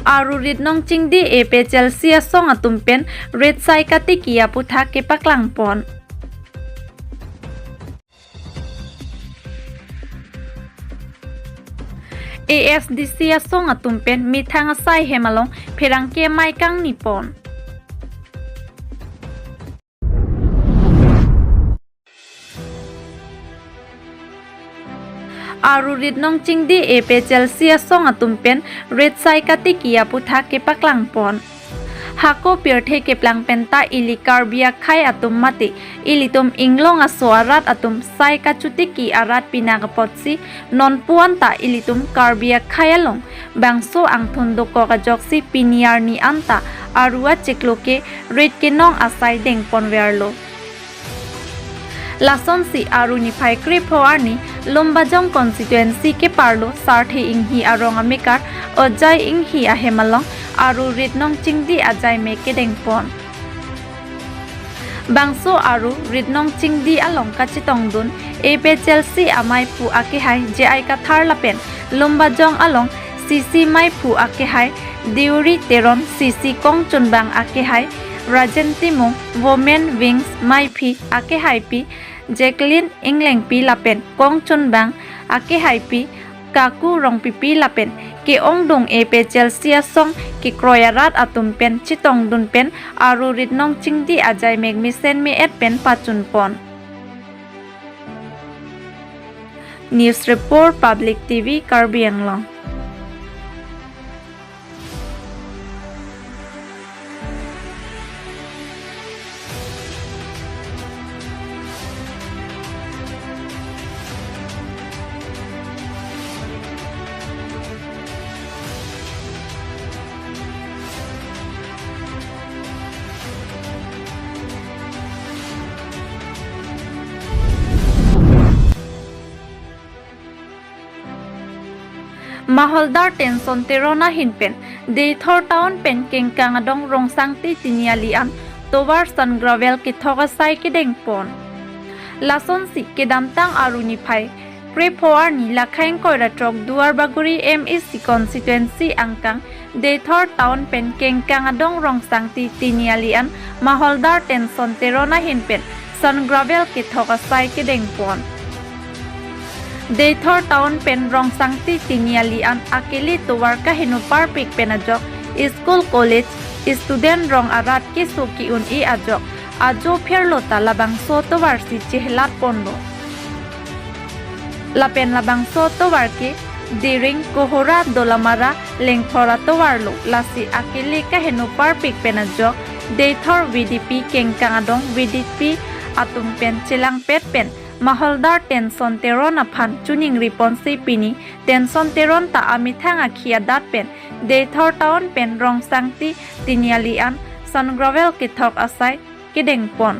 Aru rit nong chingdi APLC song atumpen red sai katikia putha ke paklang pon. ASDC song atumpen mithang sai hemalong pherangke mai kang nipon. Aru rit nong chingdi APLC song atumpen red sai katikia putha ke paklang pon. Hako pirthe ke plang penta ili karbia khai atum mati ilitum inglong aswarat atum sai kachutiki arat pinagapotsi non puanta ilitum karbia khayalong bangso angthon doko kajoksi piniar ni anta arua chekloke red ke nong asai deng ponverlo. Lason si aru ni phai kripo arni lombajong constituency ke parlo sarthi inghi arong amikar ojai inghi ahemalong aru rit nong chingdi ajai meke dengpon. Bangso aru rit nong chingdi along kachitong dun APLC amai pu akehai je ai kathar lapen lombajong along CC mai pu akehai diuri teron CC kong chunbang akehai Rajentimung Women Wings mai phi akehai pi Jacqueline Ingleng pi lapen kong chunbang akehai pi kaku rong pipi lapen ke ong dong APLC song ke kroyarat atumpen chitong dunpen aru rit nong chingdi ajai megmisen me et pen pachun pon. News Report Public TV Karbi Anglong. Maholdar tension terona hinpen Deithor town pen kengkang adong rongsangti tinialian towar san gravel ke thoga sai ke dengpon. Lason si ke damtang aruni phai prepoar ni lakhaing koira trok duar baguri MEC constituency angkang Deithor town pen kengkang adong rongsangti tinialian Maholdar tension terona hinpen san gravel ke thoga sai ke dengpon. Deithor town pen rong sangti tiniali an akeli tuwar ka hinupar pik penajok school college student rong arat ke suki un I ajok ajo pherlo talabang so towar si chehlat pondo lapen labang so towar ke diring kohora dolamara lengthora towar lo lasi akeli ka hinupar pik penajok Deithor VDP kengkang adong VDP atum pen chilang pet pen Maholdar tension teron aphan tuning response pini tension teron ta amithang akhia dat pen Deithor town pen rong sangti tinialian san gravel ke thok asai ke dengpon.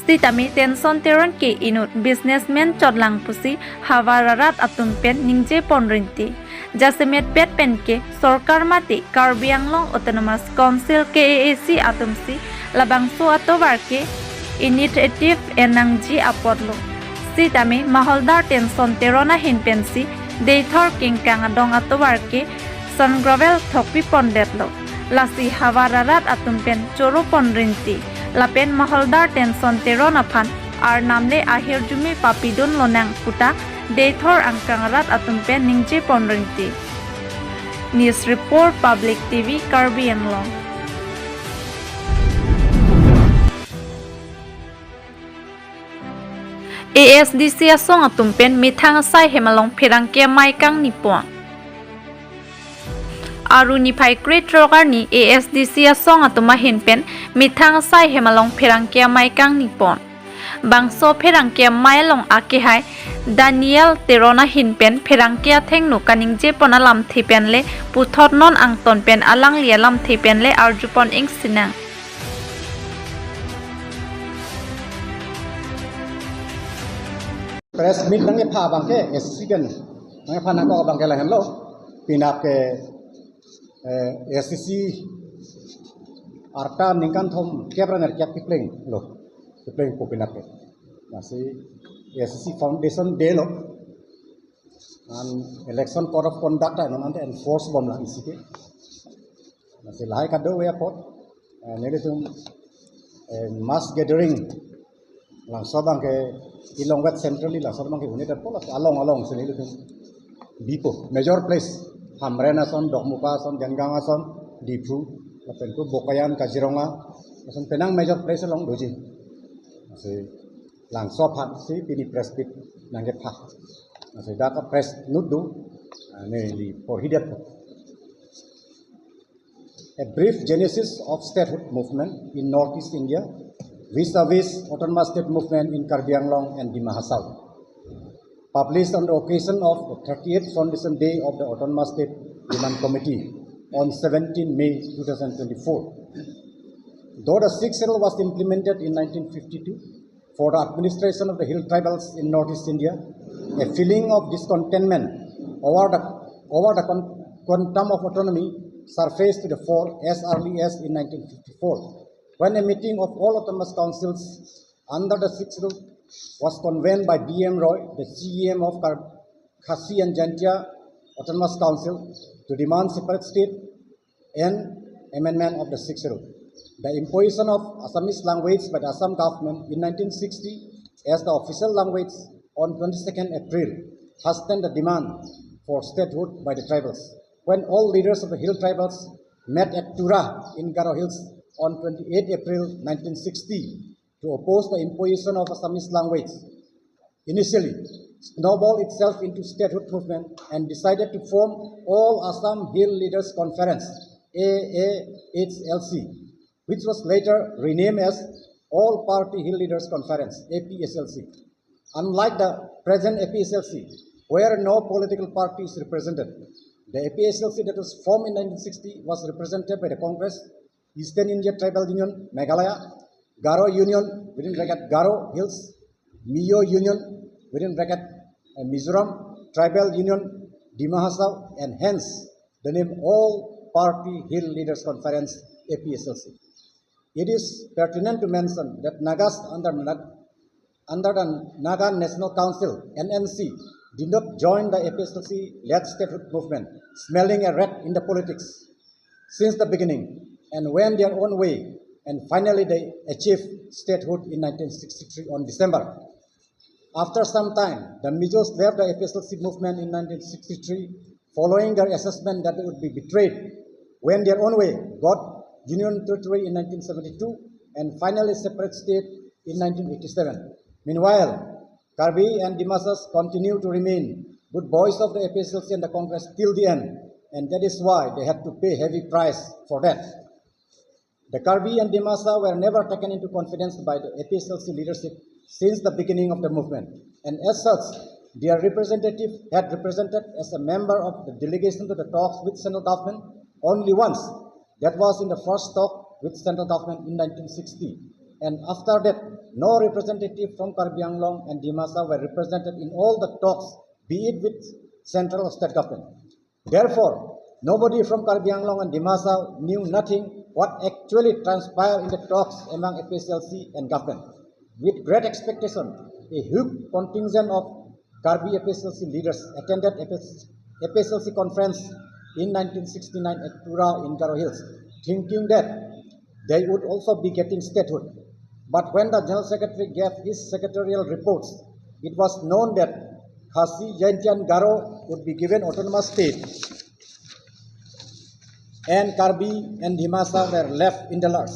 Sitami tension teron ke inut businessman chodlang pusi hawararat atum pen ningje ponrinti jasemet pet pen ke sorkar mati Karbi Anglong Autonomous Council KAC atumsi labangso atobar ke initiative enangji apodlo sitami Maholdar tension terona hinpensi Deithor kengkang adong atobar ke san gravel thokpi pondetlo lasi hawararat atumpen choro ponrinti lapen Maholdar tension terona phan ar namle ahir jumi papidon lonang puta Deithor angkangarat atumpen ningje ponrinti. News Report Public TV Karbi Anglong. ASDC song atumpen mithang sai hemalong pherangke mai kang nipon. Aru ni phai great rogar ni ASDC song atuma hinpen mithang sai hemalong pherangke mai kang nipon. Bangso pherangke mai long akehai Daniel terona hinpen pherangke thengnu kaningje ponalam thipenle puthot non angton pen alang lialam thipenle arjupon ing sinang. Press meet nange pha bangke SCN nange pha nako bangke la hello pinap ke SCC arta ningkan thom kebraner kyak tipling lo tipling ko pinap ke nasi SCC foundation de lo and election code of conduct and enforce bom lang isike masih lahai kado we apot nelitum mass gathering lang sobang ke ilong wet centrally lang sobang ke unit polas along nelitum bipo major place hamrena son dokmuka son ganganga son dipru lapenku bokayan kajironga son penang major place long doji masih lang sopat si pini press pit nangge pak masih data press nudu li prohibited. A brief genesis of statehood movement in Northeast India vis-a-vis autonomous state movement in Karbi Anglong and Dima Hasao. Published on the occasion of the 38th Foundation Day of the Autonomous State Demand Committee on 17 May 2024. Though the sixth schedule was implemented in 1952 for the administration of the hill tribals in Northeast India, a feeling of discontentment over the quantum of autonomy surfaced to the fore as early as in 1954, when a meeting of all autonomous councils under the sixth schedule was convened by D.M. Roy, the CEM of Khasi and Jantia Autonomous Council, to demand separate state and amendment of the sixth schedule. The imposition of Assamese language by the Assam government in 1960 as the official language on 22nd April hastened the demand for statehood by the tribals. When all leaders of the hill tribals met at Tura in Garo Hills on 28 April 1960 to oppose the imposition of Assamese language, initially snowballed itself into statehood movement and decided to form All Assam Hill Leaders Conference AAHLC, which was later renamed as All Party Hill Leaders Conference APSLC. Unlike the present APSLC, where no political party is represented, the APSLC that was formed in 1960 was represented by the Congress, Eastern India Tribal Union, Meghalaya, Garo Union within bracket Garo Hills, Mio Union within bracket Mizoram, Tribal Union, Dima Hasao, and hence the name All Party Hill Leaders Conference APSLC. It is pertinent to mention that Nagas under the Naga National Council (NNC) did not join the APSLC-led statehood movement, smelling a rat in the politics since the beginning, and went their own way, and finally they achieved statehood in 1963 on December. After some time, the Mijos left the APSLC movement in 1963, following their assessment that they would be betrayed, went their own way, got Union Territory in 1972, and finally separate state in 1987. Meanwhile, Karbi and Dimasas continue to remain good boys of the APSLC and the Congress till the end, and that is why they had to pay heavy price for that. The Karbi and Dimasa were never taken into confidence by the APSLC leadership since the beginning of the movement, and as such, their representative had represented as a member of the delegation to the talks with central government only once. That was in the first talk with central government in 1960. And after that, no representative from Karbi Anglong and Dimasa were represented in all the talks, be it with central or state government. Therefore, nobody from Karbi Anglong and Dimasa knew nothing what actually transpired in the talks among APSLC and government. With great expectation, a huge contingent of Karbi APSLC leaders attended APSLC conference in 1969 at Tura in Garo Hills, thinking that they would also be getting statehood. But when the General Secretary gave his secretarial reports, it was known that Khasi, Jaintia and Garo would be given autonomous state, and Karbi and Dimasa were left in the lurch.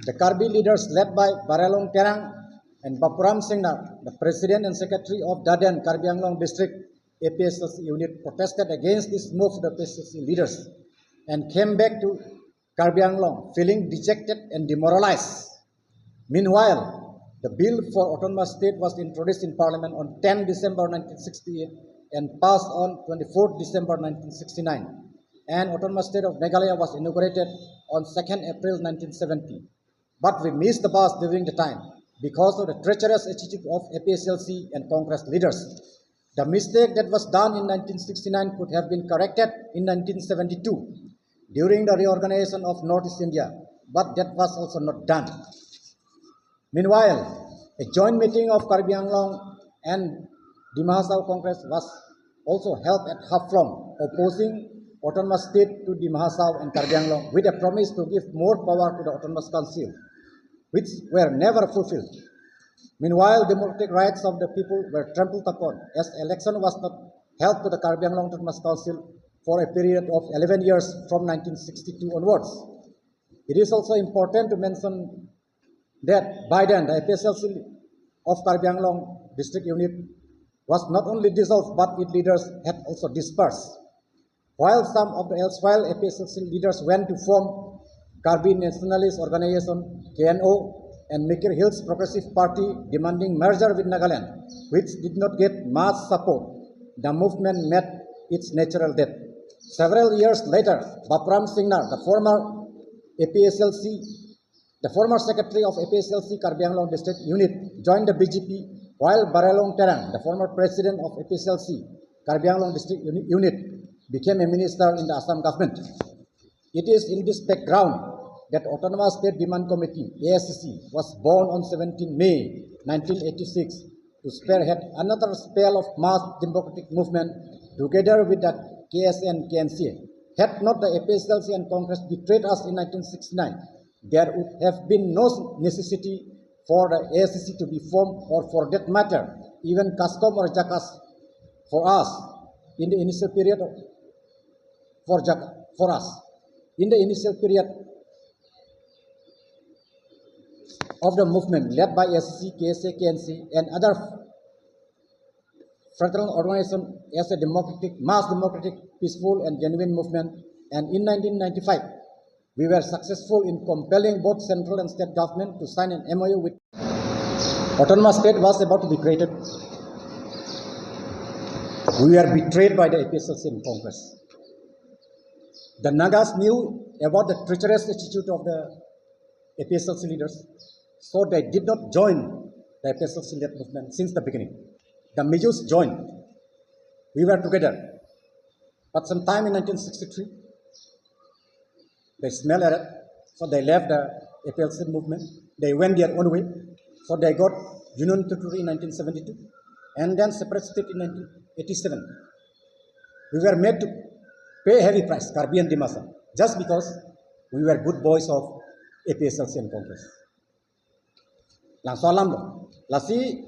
The Karbi leaders led by Baralong Terang and Bapuram Singnar, the President and Secretary of Daden, Karbi Anglong District APSLC unit, protested against this move of the APSLC leaders and came back to Karbi Anglong feeling dejected and demoralized. Meanwhile, the bill for autonomous state was introduced in Parliament on 10 December 1968 and passed on 24 December 1969, and autonomous state of Meghalaya was inaugurated on 2nd April 1970. But we missed the bus during the time because of the treacherous attitude of APSLC and Congress leaders. The mistake that was done in 1969 could have been corrected in 1972 during the reorganization of Northeast India, but that was also not done. Meanwhile, a joint meeting of Karbi Anglong and Dima Hasao Congress was also held at Haflong, opposing autonomous state to the Mahasau and Karbi Anglong with a promise to give more power to the Autonomous Council, which were never fulfilled. Meanwhile, democratic rights of the people were trampled upon, as election was not held to the Karbi Anglong Autonomous Council for a period of 11 years from 1962 onwards. It is also important to mention that by then the APLC of Karbi Anglong district unit was not only dissolved but its leaders had also dispersed. While some of the erstwhile APLC leaders went to form Karbi Nationalist Organization (KNO) and Mikir Hills Progressive Party demanding merger with Nagaland, which did not get much support, the movement met its natural death. Several years later, Bapram Singnar, the former secretary of APLC Karbi Anglong district unit, joined the BJP, while Baralong Terang, the former president of APLC Karbi Anglong district unit, became a minister in the Assam government. It is in this background that Autonomous State Demand Committee (ASDC) was born on 17 May 1986 to spearhead another spell of mass democratic movement together with the KSA and KNCA. Had not the APLC and Congress betrayed us in 1969, there would have been no necessity for the ASDC to be formed, or for that matter, even CASCOM or JACAS for us in the initial period of the movement led by ASDC, KSA, KNC, and other fraternal organizations as a mass democratic, peaceful, and genuine movement. And in 1995, we were successful in compelling both central and state government to sign an MOU with Autonomous State was about to be created. We were betrayed by the APLC in Congress. The Nagas knew about the treacherous attitude of the APLC leaders, so they did not join the APLC-led movement since the beginning. The Mijus joined. We were together. But sometime in 1963, they smelled at it, so they left the APLC movement. They went their own way, so they got Union Territory in 1972, and then separate state in 1987. We were made to pay a heavy price, Karbi and Dimasa, just because we were good boys of APLC and Congress. Langsung alam lo, lasi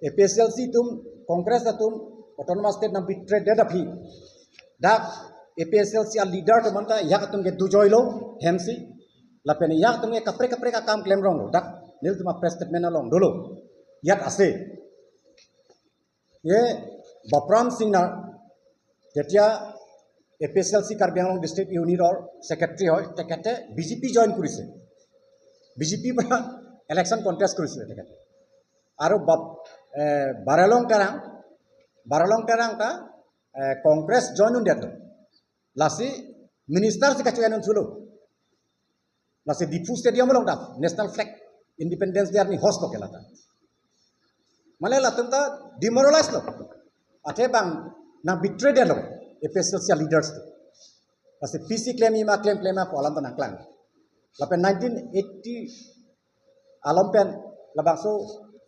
APLC tum Congress tum Autonomous State nam betray deda phi, dak APLC a leader to manta yak tum ke dujoy lo hemsi, lapene yak tum ke kapre ka kam claim rong lo, dak nil tum a press statement along dolo, yak ase. Ye Bapram Singnar, jetia APLC Karbi Anglong district unit or secretary hoy, tekete BJP join kurise. BJP pra election contest kurise tekete. Aro Baralong Terang ta Congress join undiat lo. Lasi minister si kacuan unsulu. Lasi Dipu Stadium long ta National Flag Independence Day ni host lo kelata. Malela tenta demoralize lo. Ate bang na betray dia lo. APLC leaders tu. Lasi PC claim po alam tanang klang. Lapen 1980 alam pen labang so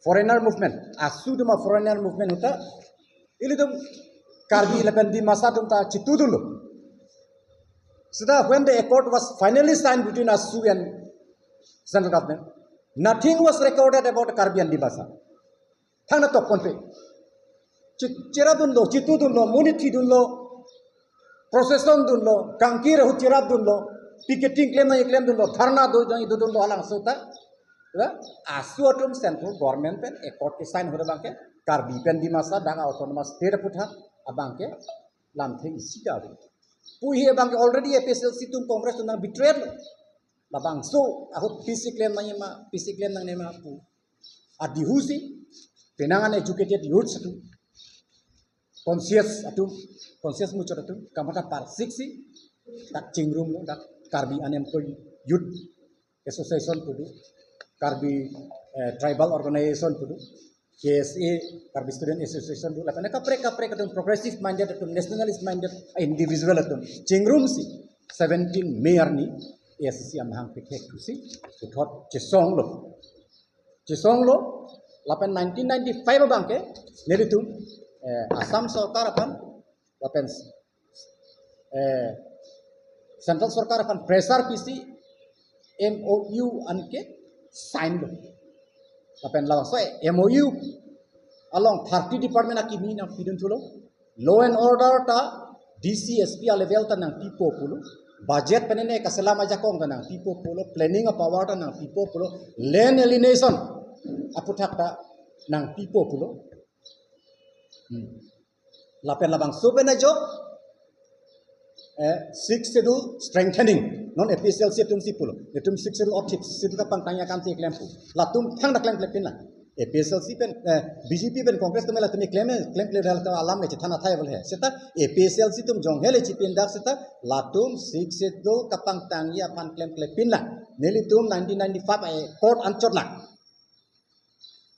foreigner movement. Asu duma foreigner movement uta. Ili tum Karbi lapen di masa tum ta citu dulu. So that when the accord was finally signed between ASU and central government, nothing was recorded about Karbi and Dimasa. Thangna tok konpe. Cira dunlo, citu dunlo, muniti dunlo, procession dunlo, kangkir hu cira dunlo, picketing claim dunlo, dharna dunlo alang suta. ASU atum central government pen accord ke sign hore bangke Karbi pen Dimasa dang autonomous state putha abangke lamthing sida adu. Puhi abangke already APLC tum Congress tum betrayed labang so aku PC claim nang nema pu adihusi penangan educated youths atu conscious mucho atu kamata par 6 tak cingrum dak Karbi unemployed youth association pudu Karbi tribal organization pudu KSA Karbi student association pudu lapane kapre atum progressive minded atum nationalist minded individual atum cingrum si 17 mayor ni ASDC amhang pikhek tu si uthot chisong lo lapan 1995 bangke neritum Assam Sarkar akan lapen Central Sarkar akan pressure PC MOU anke sign lo. Lapen lawan so MOU along 30 department akimi na pidun tulo law and order ta DCSP level ta nang tipo pulo budget penene kaselama jakong ta nang tipo pulo planning of power ta nang tipo pulo land alienation aputak ta nang tipo pulo lapen labang subena jo six schedule strengthening non APLC tum sipulo tum six schedule of situ ka pangtanya kam ti klempu latum thang da klem klepin la APLC pen BJP pen Congress तुम्हें लातुमी claim ले डाल तो आलम में चिथाना था ये सेता APLC तुम जोंगेले चिपिन डाक सेता लातुम सिक्स schedule का pangtangi अपन क्लेम klepin la नेली तुम 1995 court अंचोट La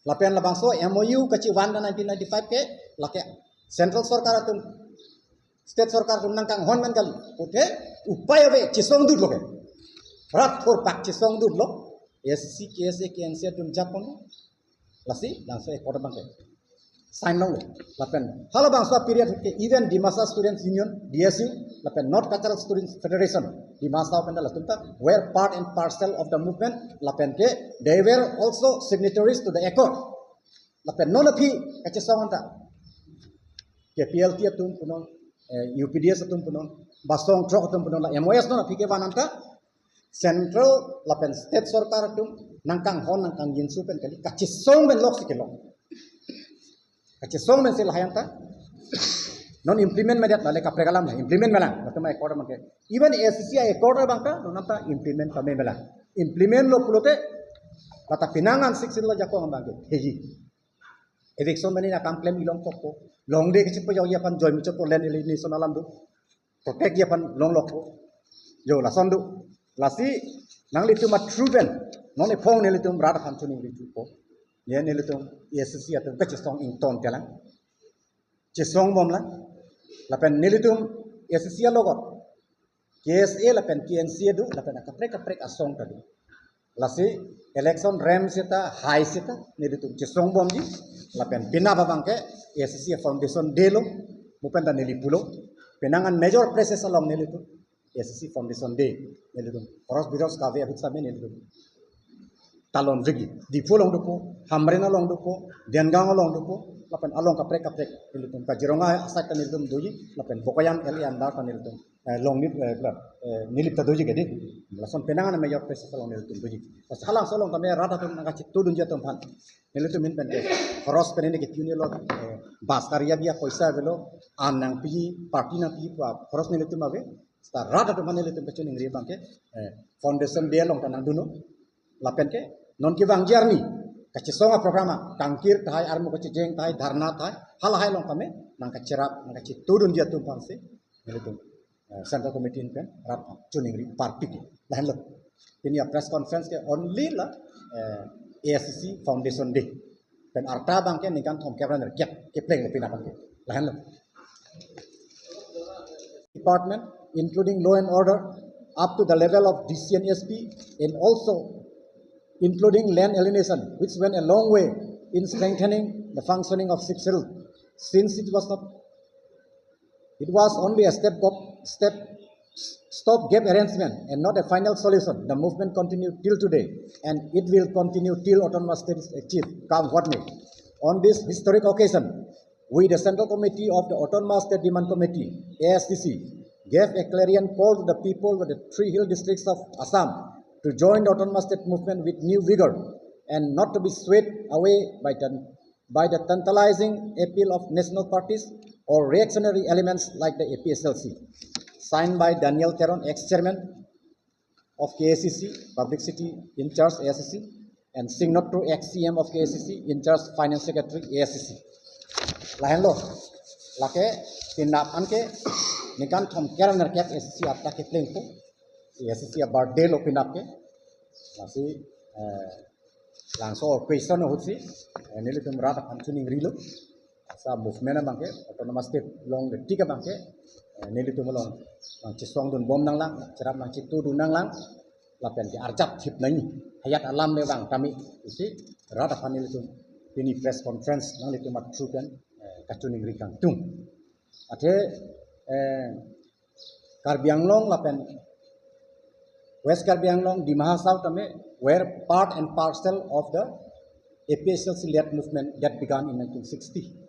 lapen labang so MOU kaci wanda 1995 ke lake central sarkar tum state sarkar tum nangkang hon man kali oke upaya be cisong dud lo ke rat for pak cisong dud lo SC KSA KNC tum japon lasi langsung ekor bangke sign long lapen halo bangsa period ke even di masa students union DSU lapen North Cultural Students Federation di masa open la tumta were part and parcel of the movement lapen ke they were also signatories to the accord lapen non api kace sawanta ke PLT tum punon UPDS tum punon basong trok tum punon la MOS non api ke bananta central lapen state sarkar tum nangkang hon nangkang yinsu pen kali kace song ben lok sikelo kace song men sil hayanta non implement mediat lale kapre kalam la implement mela natuma accord make even ACC accord bangka nonata implement kame mela implement lo pulote kata pinangan siksil lo jako ngambang heji eviction meni na kam claim ilong kokko long de kichi payo ya pan joy micho ko len alienation alam du protect ya pan long lokko yo la sondu lasi nang litu ma true ben non e phong ne litu brada pan chuni litu ko ye ne litu ACC atum kachi song in ton telang che song bom la lapen ne litu ACC logot KSA lapen KNC du lapen kaprek asong tadi lasi election rem sita high sita ne litu che song bom ji lapen pina babang ke ACC foundation delo mupen ta neli pulo penangan major places along ne litu ACC foundation day ne litu oros biros kave abit sabe ne litu talon rigi di fulong duko hamrena long duko dengang long duko lapen along kaprek nilitum kajironga asak nilitum doji lapen bokoyan eli anda nilitum long nilip ta doji gede lason penangan major places along nilitum doji pas halang solong kame rata tum ngachi tudun jatum pan nilitum min pen horos penene ke tuni lo bas karya biya poisa velo anang pi party na pi horos nilitum ave sta rata tum nilitum kachuni ngri bangke foundation dia long tanang duno lapen ke non kibang jarni kaci songa programa tangkir thai armu kaci jeng thai dharna thai hal hai long kame nang kacerap nang kaci turun dia tum pangse nilitum central committee in pen rap chuning ri party ke lahan lo ini press conference ke only la ASDC foundation day pen arta bang ke nikan thom kebran kep kepleng le pina bang lahan lo department including law and order up to the level of DC and SP and also including land alienation, which went a long way in strengthening the functioning of six schedule. Since it was only a stop-gap arrangement and not a final solution. The movement continued till today, and it will continue till autonomous states achieve come what may. On this historic occasion, we, the Central Committee of the Autonomous State Demand Committee (ASDC), gave a clarion call to the people of the three hill districts of Assam to join the autonomous state movement with new vigor and not to be swayed away by the tantalizing appeal of national parties or reactionary elements like the APLC. Signed by Daniel Teron, ex-chairman of KACC, Public City in charge ASCC, and signatory ex-CM of KACC in charge Finance Secretary ASCC. Lahan lo, lake tinap anke nikan thom keran nerkek ASCC atta ke plengko. ASCC birthday lo pinap ke lasi langsung question hutsi nili tum rata panchuning rilo sa movement bangke autonomous state long de tiga bangke nili tum long cisong dun bom nang lang cerap nang citu dun nang lang lapen ke arjat hip nani hayat alam le bang kami isi rata panili tum ini press conference nang litum matrukan kachuning rikang tung. Ate Karbi Anglong lapen West Karbi Anglong di Mahasau tame were part and parcel of the APSLC-led movement that began in 1960.